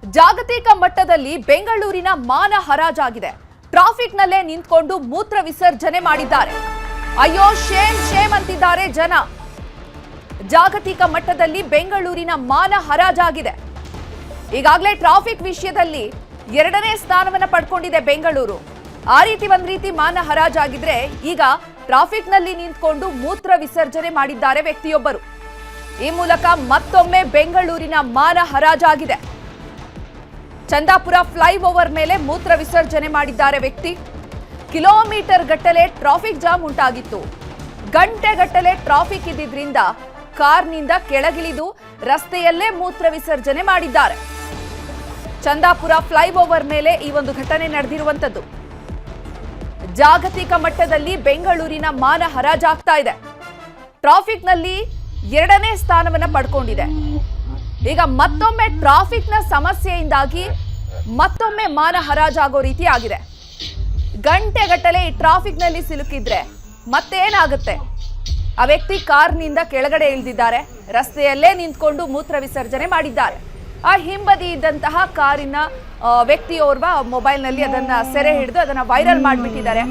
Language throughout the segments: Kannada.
ಜಾಗತಿಕ ಮಟ್ಟದಲ್ಲಿ ಬೆಂಗಳೂರಿನ ಮಾನ ಹರಾಜಾಗಿದೆ. ಟ್ರಾಫಿಕ್ನಲ್ಲೇ ನಿಂತ್ಕೊಂಡು ಮೂತ್ರ ವಿಸರ್ಜನೆ ಮಾಡಿದ್ದಾರೆ. ಅಯ್ಯೋ ಶೇಮ್ ಶೇಮ್ ಅಂತಿದ್ದಾರೆ ಜನ. ಜಾಗತಿಕ ಮಟ್ಟದಲ್ಲಿ ಬೆಂಗಳೂರಿನ ಮಾನ ಹರಾಜಾಗಿದೆ. ಈಗಾಗಲೇ ಟ್ರಾಫಿಕ್ ವಿಷಯದಲ್ಲಿ 2ನೇ ಸ್ಥಾನವನ್ನು ಪಡ್ಕೊಂಡಿದೆ ಬೆಂಗಳೂರು. ಆ ರೀತಿ ಒಂದ್ ರೀತಿ ಮಾನ ಹರಾಜಾಗಿದ್ರೆ ಈಗ ಟ್ರಾಫಿಕ್ನಲ್ಲಿ ನಿಂತ್ಕೊಂಡು ಮೂತ್ರ ವಿಸರ್ಜನೆ ಮಾಡಿದ್ದಾರೆ ವ್ಯಕ್ತಿಯೊಬ್ಬರು. ಈ ಮೂಲಕ ಮತ್ತೊಮ್ಮೆ ಬೆಂಗಳೂರಿನ ಮಾನ ಹರಾಜಾಗಿದೆ. ಚಂದಾಪುರ ಫ್ಲೈಓವರ್ ಮೇಲೆ ಮೂತ್ರ ವಿಸರ್ಜನೆ ಮಾಡಿದ್ದಾರೆ ವ್ಯಕ್ತಿ. ಕಿಲೋಮೀಟರ್ ಗಟ್ಟಲೆ ಟ್ರಾಫಿಕ್ ಜಾಮ್ ಉಂಟಾಗಿತ್ತು. ಗಂಟೆಗಟ್ಟಲೆ ಟ್ರಾಫಿಕ್ ಇದ್ದಿದ್ರಿಂದ ಕಾರ್ನಿಂದ ಕೆಳಗಿಳಿದು ರಸ್ತೆಯಲ್ಲೇ ಮೂತ್ರ ವಿಸರ್ಜನೆ ಮಾಡಿದ್ದಾರೆ. ಚಂದಾಪುರ ಫ್ಲೈಓವರ್ ಮೇಲೆ ಈ ಒಂದು ಘಟನೆ ನಡೆದಿರುವಂತದ್ದು. ಜಾಗತಿಕ ಮಟ್ಟದಲ್ಲಿ ಬೆಂಗಳೂರಿನ ಮಾನ ಹರಾಜಾಗ್ತಾ ಇದೆ. ಟ್ರಾಫಿಕ್ನಲ್ಲಿ 2ನೇ ಸ್ಥಾನವನ್ನ ಪಡ್ಕೊಂಡಿದೆ. ಈಗ ಮತ್ತೊಮ್ಮೆ ಟ್ರಾಫಿಕ್ನ ಸಮಸ್ಯೆಯಿಂದಾಗಿ ಮತ್ತೊಮ್ಮೆ ಮಾನ ಹರಾಜಾಗೋ ರೀತಿ ಆಗಿದೆ. ಗಂಟೆಗಟ್ಟಲೆ ಈ ಟ್ರಾಫಿಕ್ನಲ್ಲಿ ಸಿಲುಕಿದ್ರೆ ಮತ್ತೇನಾಗುತ್ತೆ? ಆ ವ್ಯಕ್ತಿ ಕಾರ್ನಿಂದ ಕೆಳಗಡೆ ಇಳಿದಿದ್ದಾರೆ. ರಸ್ತೆಯಲ್ಲೇ ನಿಂತ್ಕೊಂಡು ಮೂತ್ರ ವಿಸರ್ಜನೆ ಮಾಡಿದ್ದಾರೆ. ಆ ಹಿಂಬದಿ ಇದ್ದಂತಹ ಕಾರಿನ ವ್ಯಕ್ತಿಯೋರ್ವ ಮೊಬೈಲ್ನಲ್ಲಿ ಅದನ್ನ ಸೆರೆ ಹಿಡಿದು ಅದನ್ನ ವೈರಲ್ ಮಾಡಿಬಿಟ್ಟಿದ್ದಾರೆ.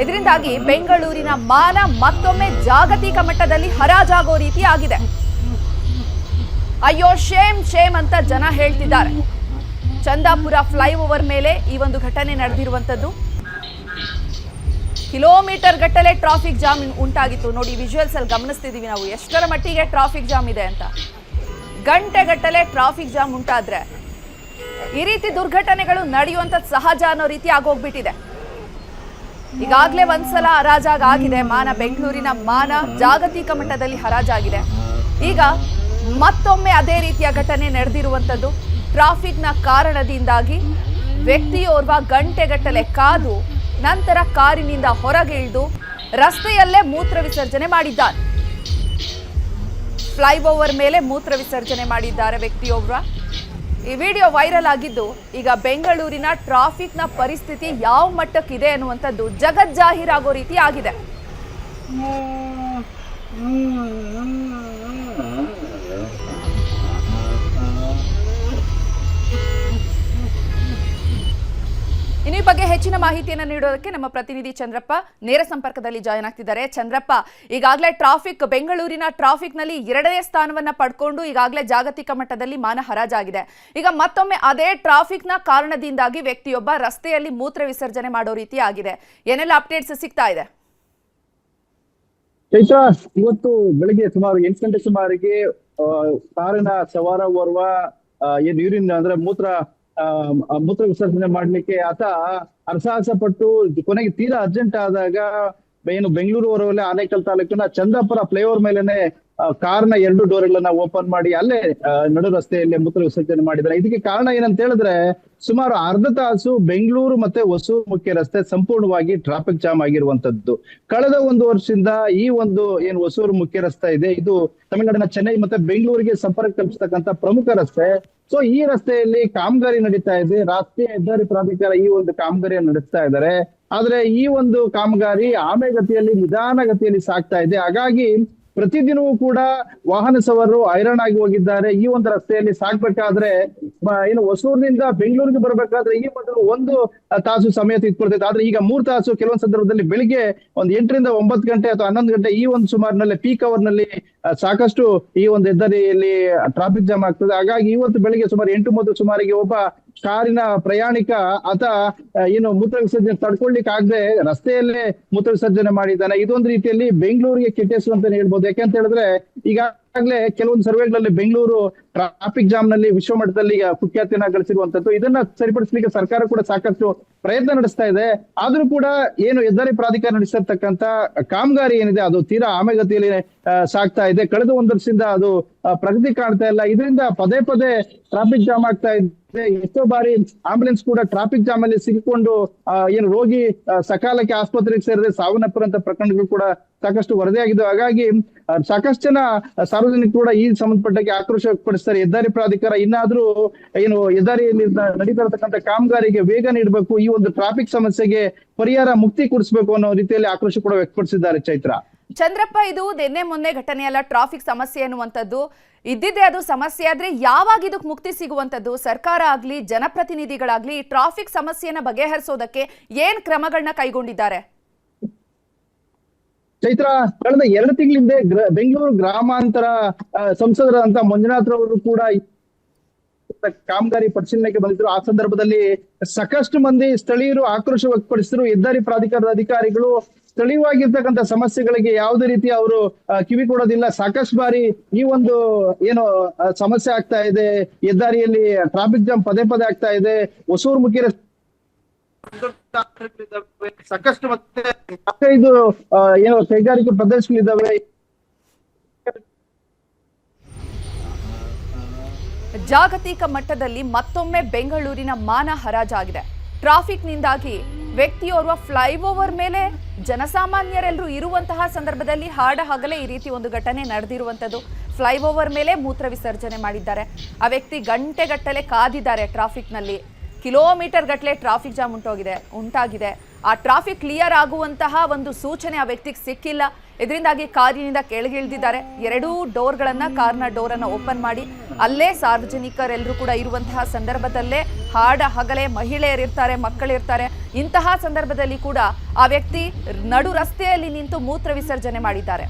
ಇದರಿಂದಾಗಿ ಬೆಂಗಳೂರಿನ ಮಾನ ಮತ್ತೊಮ್ಮೆ ಜಾಗತಿಕ ಮಟ್ಟದಲ್ಲಿ ಹರಾಜಾಗೋ ರೀತಿ ಆಗಿದೆ. ಅಯ್ಯೋ ಶೇಮ್ ಶೇಮ್ ಅಂತ ಜನ ಹೇಳ್ತಿದ್ದಾರೆ. ಚಂದಾಪುರ ಫ್ಲೈಓವರ್ ಮೇಲೆ ಈ ಒಂದು ಘಟನೆ ನಡೆದಿರುವಂತದ್ದು. ಕಿಲೋಮೀಟರ್ ಗಟ್ಟಲೆ ಟ್ರಾಫಿಕ್ ಜಾಮ್ ಉಂಟಾಗಿತ್ತು. ನೋಡಿ, ವಿಜುವಲ್ಸ್ ಅಲ್ಲಿ ಗಮನಿಸ್ತಿದೀವಿ ನಾವು ಎಷ್ಟರ ಮಟ್ಟಿಗೆ ಟ್ರಾಫಿಕ್ ಜಾಮ್ ಇದೆ ಅಂತ. ಗಂಟೆಗಟ್ಟಲೆ ಟ್ರಾಫಿಕ್ ಜಾಮ್ ಉಂಟಾದ್ರೆ ಈ ರೀತಿ ದುರ್ಘಟನೆಗಳು ನಡೆಯುವಂಥದ್ದು ಸಹಜ ಅನ್ನೋ ರೀತಿ ಆಗೋಗ್ಬಿಟ್ಟಿದೆ. ಈಗಾಗಲೇ ಒಂದ್ಸಲ ಹರಾಜಾಗ ಆಗಿದೆ ಮಾನ. ಬೆಂಗಳೂರಿನ ಮಾನ ಜಾಗತಿಕ ಮಟ್ಟದಲ್ಲಿ ಹರಾಜಾಗಿದೆ. ಈಗ ಮತ್ತೊಮ್ಮೆ ಅದೇ ರೀತಿಯ ಘಟನೆ ನಡೆದಿರುವಂಥದ್ದು. ಟ್ರಾಫಿಕ್ನ ಕಾರಣದಿಂದಾಗಿ ವ್ಯಕ್ತಿಯೋರ್ವ ಗಂಟೆಗಟ್ಟಲೆ ಕಾದು ನಂತರ ಕಾರಿನಿಂದ ಹೊರಗೆ ಇಳಿದು ರಸ್ತೆಯಲ್ಲೇ ಮೂತ್ರ ವಿಸರ್ಜನೆ ಮಾಡಿದ್ದಾರೆ. ಫ್ಲೈಓವರ್ ಮೇಲೆ ಮೂತ್ರ ವಿಸರ್ಜನೆ ಮಾಡಿದ್ದಾರೆ ವ್ಯಕ್ತಿಯೊಬ್ಬ. ಈ ವಿಡಿಯೋ ವೈರಲ್ ಆಗಿದ್ದು ಈಗ ಬೆಂಗಳೂರಿನ ಟ್ರಾಫಿಕ್ನ ಪರಿಸ್ಥಿತಿ ಯಾವ ಮಟ್ಟಕ್ಕಿದೆ ಅನ್ನುವಂಥದ್ದು ಜಗಜ್ಜಾಹೀರಾಗೋ ರೀತಿ ಆಗಿದೆ. ಇನ್ನು ಈ ಬಗ್ಗೆ ಹೆಚ್ಚಿನ ಮಾಹಿತಿಯನ್ನು ನೀಡೋದಕ್ಕೆ ನಮ್ಮ ಪ್ರತಿನಿಧಿ ಚಂದ್ರಪ್ಪ ನೇರ ಸಂಪರ್ಕದಲ್ಲಿ ಜಾಯ್ನ್ ಆಗ್ತಿದ್ದಾರೆ. ಚಂದ್ರಪ್ಪ, ಈಗಾಗಲೇ ಬೆಂಗಳೂರಿನ ಟ್ರಾಫಿಕ್ನಲ್ಲಿ 2ನೇ ಸ್ಥಾನವನ್ನ ಪಡ್ಕೊಂಡು ಈಗಾಗಲೇ ಜಾಗತಿಕ ಮಟ್ಟದಲ್ಲಿ ಮಾನ ಹರಾಜಾಗಿದೆ. ಈಗ ಮತ್ತೊಮ್ಮೆ ಅದೇ ಟ್ರಾಫಿಕ್ನ ಕಾರಣದಿಂದಾಗಿ ವ್ಯಕ್ತಿಯೊಬ್ಬ ರಸ್ತೆಯಲ್ಲಿ ಮೂತ್ರ ವಿಸರ್ಜನೆ ಮಾಡೋ ರೀತಿ ಆಗಿದೆ. ಏನೆಲ್ಲ ಅಪ್ಡೇಟ್ಸ್ ಸಿಗ್ತಾ ಇದೆ? ಚೈತ್ರ, ಇವತ್ತು ಬೆಳಿಗ್ಗೆ ಸುಮಾರು 8 ಗಂಟೆ ಸುಮಾರಿಗೆ ಕಾರಿನ ಸವಾರ ಓರ್ವ ಯೂರಿನ್ ಅಂದ್ರೆ ಮೂತ್ರ ವಿಸರ್ಜನೆ ಮಾಡ್ಲಿಕ್ಕೆ ಆತ ಹರಸಾಹಸ ಪಟ್ಟು ಕೊನೆಗೆ ತೀರಾ ಅರ್ಜೆಂಟ್ ಆದಾಗ ಬೆಂಗಳೂರು ಹೊರವಲಯ ಆನೇಕಲ್ ತಾಲೂಕಿನ ಚಂದಾಪುರ ಫ್ಲೈಓವರ್ ಮೇಲೆನೆ ಕಾರ್ನ 2 ಡೋರ್ಗಳನ್ನ ಓಪನ್ ಮಾಡಿ ಅಲ್ಲೇ ನಡು ರಸ್ತೆಯಲ್ಲಿ ಮೂತ್ರ ವಿಸರ್ಜನೆ ಮಾಡಿದ್ದಾರೆ. ಇದಕ್ಕೆ ಕಾರಣ ಏನಂತ ಹೇಳಿದ್ರೆ, ಸುಮಾರು ಅರ್ಧ ತಾಸು ಬೆಂಗಳೂರು ಮತ್ತೆ ಹೊಸೂರು ಮುಖ್ಯ ರಸ್ತೆ ಸಂಪೂರ್ಣವಾಗಿ ಟ್ರಾಫಿಕ್ ಜಾಮ್ ಆಗಿರುವಂತದ್ದು. ಕಳೆದ 1 ವರ್ಷದಿಂದ ಈ ಒಂದು ಹೊಸೂರು ಮುಖ್ಯ ರಸ್ತೆ ಇದೆ, ಇದು ತಮಿಳುನಾಡಿನ ಚೆನ್ನೈ ಮತ್ತೆ ಬೆಂಗಳೂರಿಗೆ ಸಂಪರ್ಕ ಕಲ್ಪಿಸತಕ್ಕಂತ ಪ್ರಮುಖ ರಸ್ತೆ. ಸೊ ಈ ರಸ್ತೆಯಲ್ಲಿ ಕಾಮಗಾರಿ ನಡೀತಾ ಇದೆ. ರಾಷ್ಟ್ರೀಯ ಹೆದ್ದಾರಿ ಪ್ರಾಧಿಕಾರ ಈ ಒಂದು ಕಾಮಗಾರಿಯನ್ನು ನಡೆಸ್ತಾ ಇದ್ದಾರೆ. ಆದ್ರೆ ಈ ಒಂದು ಕಾಮಗಾರಿ ಆಮೆಗತಿಯಲ್ಲಿ ನಿಧಾನಗತಿಯಲ್ಲಿ ಸಾಗ್ತಾ ಇದೆ. ಹಾಗಾಗಿ ಪ್ರತಿದಿನವೂ ಕೂಡ ವಾಹನ ಸವಾರರು ಹೈರಾಣಾಗಿ ಹೋಗಿದ್ದಾರೆ. ಈ ಒಂದು ರಸ್ತೆಯಲ್ಲಿ ಸಾಗ್ಬೇಕಾದ್ರೆ ಹೊಸೂರಿನಿಂದ ಬೆಂಗಳೂರಿಗೆ ಬರ್ಬೇಕಾದ್ರೆ ಈ ಮೊದಲು 1 ತಾಸು ಸಮಯ ತೆಗೆದುಕೊಳ್ತೈತೆ. ಆದ್ರೆ ಈಗ 3 ತಾಸು ಕೆಲವೊಂದು ಸಂದರ್ಭದಲ್ಲಿ ಬೆಳಿಗ್ಗೆ ಒಂದು 8 ರಿಂದ 9 ಗಂಟೆ ಅಥವಾ 11 ಗಂಟೆ ಈ ಒಂದು ಸುಮಾರಿನಲ್ಲಿ ಪೀಕ್ ಅವರ್ ನಲ್ಲಿ ಸಾಕಷ್ಟು ಈ ಒಂದು ಹೆದ್ದಾರಿಯಲ್ಲಿ ಟ್ರಾಫಿಕ್ ಜಾಮ್ ಆಗ್ತದೆ. ಹಾಗಾಗಿ ಇವತ್ತು ಬೆಳಿಗ್ಗೆ ಸುಮಾರು 8:30 ಸುಮಾರಿಗೆ ಒಬ್ಬ ಕಾರಿನ ಪ್ರಯಾಣಿಕ ಆತ ಮೂತ್ರ ವಿಸರ್ಜನೆ ತಡ್ಕೊಳ್ಲಿಕ್ಕೆ ಆಗದೆ ರಸ್ತೆಯಲ್ಲೇ ಮೂತ್ರ ವಿಸರ್ಜನೆ ಮಾಡಿದ್ದಾನೆ. ಇದೊಂದು ರೀತಿಯಲ್ಲಿ ಬೆಂಗಳೂರಿಗೆ ಕೆಟ್ಟೆಸು ಅಂತಾನೆ ಹೇಳ್ಬೋದು. ಯಾಕೆಂತ ಹೇಳಿದ್ರೆ ಈಗಾಗಲೇ ಕೆಲವೊಂದು ಸರ್ವೆಗಳಲ್ಲಿ ಬೆಂಗಳೂರು ಟ್ರಾಫಿಕ್ ಜಾಮ್ ನಲ್ಲಿ ವಿಶ್ವ ಮಟ್ಟದಲ್ಲಿ ಕುಖ್ಯಾತಿಯನ್ನ ಗಳಿಸಿರುವಂತದ್ದು. ಇದನ್ನ ಸರಿಪಡಿಸಲಿಕ್ಕೆ ಸರ್ಕಾರ ಕೂಡ ಸಾಕಷ್ಟು ಪ್ರಯತ್ನ ನಡೆಸ್ತಾ ಇದೆ. ಆದ್ರೂ ಕೂಡ ಹೆದ್ದಾರಿ ಪ್ರಾಧಿಕಾರ ನಡೆಸಿರ್ತಕ್ಕಂತ ಕಾಮಗಾರಿ ಏನಿದೆ ಅದು ತೀರಾ ಆಮೆಗತಿಯಲ್ಲಿ ಸಾಗ್ತಾ ಇದೆ. ಕಳೆದ 1 ವರ್ಷದಿಂದ ಅದು ಪ್ರಗತಿ ಕಾಣ್ತಾ ಇಲ್ಲ. ಇದರಿಂದ ಪದೇ ಪದೇ ಟ್ರಾಫಿಕ್ ಜಾಮ್ ಆಗ್ತಾ ಇದೆ. ಎಷ್ಟೋ ಬಾರಿ ಆಂಬುಲೆನ್ಸ್ ಕೂಡ ಟ್ರಾಫಿಕ್ ಜಾಮ್ ಅಲ್ಲಿ ಸಿಕ್ಕಿಕೊಂಡು ರೋಗಿ ಸಕಾಲಕ್ಕೆ ಆಸ್ಪತ್ರೆಗೆ ಸೇರಿದ್ರೆ ಸಾವನ್ನಪ್ಪಿರುವಂತ ಪ್ರಕರಣಗಳು ಕೂಡ ಸಾಕಷ್ಟು ವರದಿಯಾಗಿದ್ದು. ಹಾಗಾಗಿ ಸಾಕಷ್ಟು ಜನ ಸಾರ್ವಜನಿಕರು ಕೂಡ ಈ ಸಂಬಂಧಪಟ್ಟಾಗಿ ಆಕ್ರೋಶ ವ್ಯಕ್ತಪಡಿಸ್ತಾರೆ. ಹೆದ್ದಾರಿ ಪ್ರಾಧಿಕಾರ ಇನ್ನಾದ್ರೂ ಹೆದ್ದಾರಿಯಲ್ಲಿ ನಡೀತಾ ಇರತಕ್ಕಂಥ ಕಾಮಗಾರಿಗೆ ವೇಗ ನೀಡಬೇಕು, ಈ ಒಂದು ಟ್ರಾಫಿಕ್ ಸಮಸ್ಯೆಗೆ ಪರಿಹಾರ ಮುಕ್ತಿ ಕೊಡಿಸಬೇಕು ಅನ್ನೋ ರೀತಿಯಲ್ಲಿ ಆಕ್ರೋಶ ಕೂಡ ವ್ಯಕ್ತಪಡಿಸಿದ್ದಾರೆ. ಚೈತ್ರ, ಚಂದ್ರಪ್ಪ, ಇದು ನಿನ್ನೆ ಮೊನ್ನೆ ಘಟನೆ ಅಲ್ಲ, ಟ್ರಾಫಿಕ್ ಸಮಸ್ಯೆ ಅನ್ನುವಂಥದ್ದು ಇದ್ದಿದ್ದೇ ಅದು ಸಮಸ್ಯೆ. ಆದ್ರೆ ಯಾವಾಗ ಇದಕ್ಕೆ ಮುಕ್ತಿ ಸಿಗುವಂಥದ್ದು? ಸರ್ಕಾರ ಆಗ್ಲಿ ಜನಪ್ರತಿನಿಧಿಗಳಾಗ್ಲಿ ಈ ಟ್ರಾಫಿಕ್ ಸಮಸ್ಯೆಯನ್ನ ಬಗೆಹರಿಸೋದಕ್ಕೆ ಏನ್ ಕ್ರಮಗಳನ್ನ ಕೈಗೊಂಡಿದ್ದಾರೆ? ಚೈತ್ರ, ಕಳೆದ 2 ತಿಂಗಳ ಹಿಂದೆ ಬೆಂಗಳೂರು ಗ್ರಾಮಾಂತರ ಸಂಸದರಾದಂತ ಮಂಜುನಾಥ್ ರವರು ಕೂಡ ಕಾಮಗಾರಿ ಪರಿಶೀಲನೆಗೆ ಬಂದಿದ್ರು. ಆ ಸಂದರ್ಭದಲ್ಲಿ ಸಾಕಷ್ಟು ಮಂದಿ ಸ್ಥಳೀಯರು ಆಕ್ರೋಶ ವ್ಯಕ್ತಪಡಿಸಿದ್ರು. ಹೆದ್ದಾರಿ ಪ್ರಾಧಿಕಾರದ ಅಧಿಕಾರಿಗಳು ಸ್ಥಳೀಯವಾಗಿರ್ತಕ್ಕಂಥ ಸಮಸ್ಯೆಗಳಿಗೆ ಯಾವುದೇ ರೀತಿ ಅವರು ಕಿವಿ ಕೊಡೋದಿಲ್ಲ. ಸಾಕಷ್ಟು ಬಾರಿ ಈ ಒಂದು ಏನು ಸಮಸ್ಯೆ ಆಗ್ತಾ ಇದೆ, ಹೆದ್ದಾರಿಯಲ್ಲಿ ಟ್ರಾಫಿಕ್ ಜಾಮ್ ಪದೇ ಪದೇ ಆಗ್ತಾ ಇದೆ, ಹೊಸೂರುಮುಖಿ ಸಾಕಷ್ಟು ಮತ್ತೆ 5 ಏನು ಕೈಗಾರಿಕೆ ಪ್ರದೇಶಗಳಿದ್ದಾವೆ. ಜಾಗತಿಕ ಮಟ್ಟದಲ್ಲಿ ಮತ್ತೊಮ್ಮೆ ಬೆಂಗಳೂರಿನ ಮಾನ ಹರಾಜಾಗಿದೆ. ಟ್ರಾಫಿಕ್ನಿಂದಾಗಿ ವ್ಯಕ್ತಿಯೋರ್ವ ಫ್ಲೈಓವರ್ ಮೇಲೆ ಜನಸಾಮಾನ್ಯರೆಲ್ಲರೂ ಇರುವಂತಹ ಸಂದರ್ಭದಲ್ಲಿ ಹಗಲೇ ಈ ರೀತಿ ಒಂದು ಘಟನೆ ನಡೆದಿರುವಂಥದ್ದು. ಫ್ಲೈಓವರ್ ಮೇಲೆ ಮೂತ್ರ ವಿಸರ್ಜನೆ ಮಾಡಿದ್ದಾರೆ. ಆ ವ್ಯಕ್ತಿ ಗಂಟೆಗಟ್ಟಲೆ ಕಾದಿದ್ದಾರೆ ಟ್ರಾಫಿಕ್ನಲ್ಲಿ. ಕಿಲೋಮೀಟರ್ ಗಟ್ಟಲೆ ಟ್ರಾಫಿಕ್ ಜಾಮ್ ಉಂಟಾಗಿದೆ. ಆ ಟ್ರಾಫಿಕ್ ಕ್ಲಿಯರ್ ಆಗುವಂತಹ ಒಂದು ಸೂಚನೆ ಆ ವ್ಯಕ್ತಿಗೆ ಸಿಕ್ಕಿಲ್ಲ. ಇದರಿಂದಾಗಿ ಕಾರಿನಿಂದ ಕೆಳಗಿಳಿದಿದ್ದಾರೆ. 2 ಡೋರ್ಗಳನ್ನ, ಕಾರ್ನ ಡೋರನ್ನು ಓಪನ್ ಮಾಡಿ ಅಲ್ಲೇ ಸಾರ್ವಜನಿಕರೆಲ್ಲರೂ ಕೂಡ ಇರುವಂತಹ ಸಂದರ್ಭದಲ್ಲೇ ಹಗಲೇ ಮಹಿಳೆಯರಿರ್ತಾರೆ, ಮಕ್ಕಳಿರ್ತಾರೆ. ಇಂತಹ ಸಂದರ್ಭದಲ್ಲಿ ಕೂಡ ಆ ವ್ಯಕ್ತಿ ನಡು ರಸ್ತೆಯಲ್ಲಿ ನಿಂತು ಮೂತ್ರ ವಿಸರ್ಜನೆ ಮಾಡಿದ್ದಾರೆ.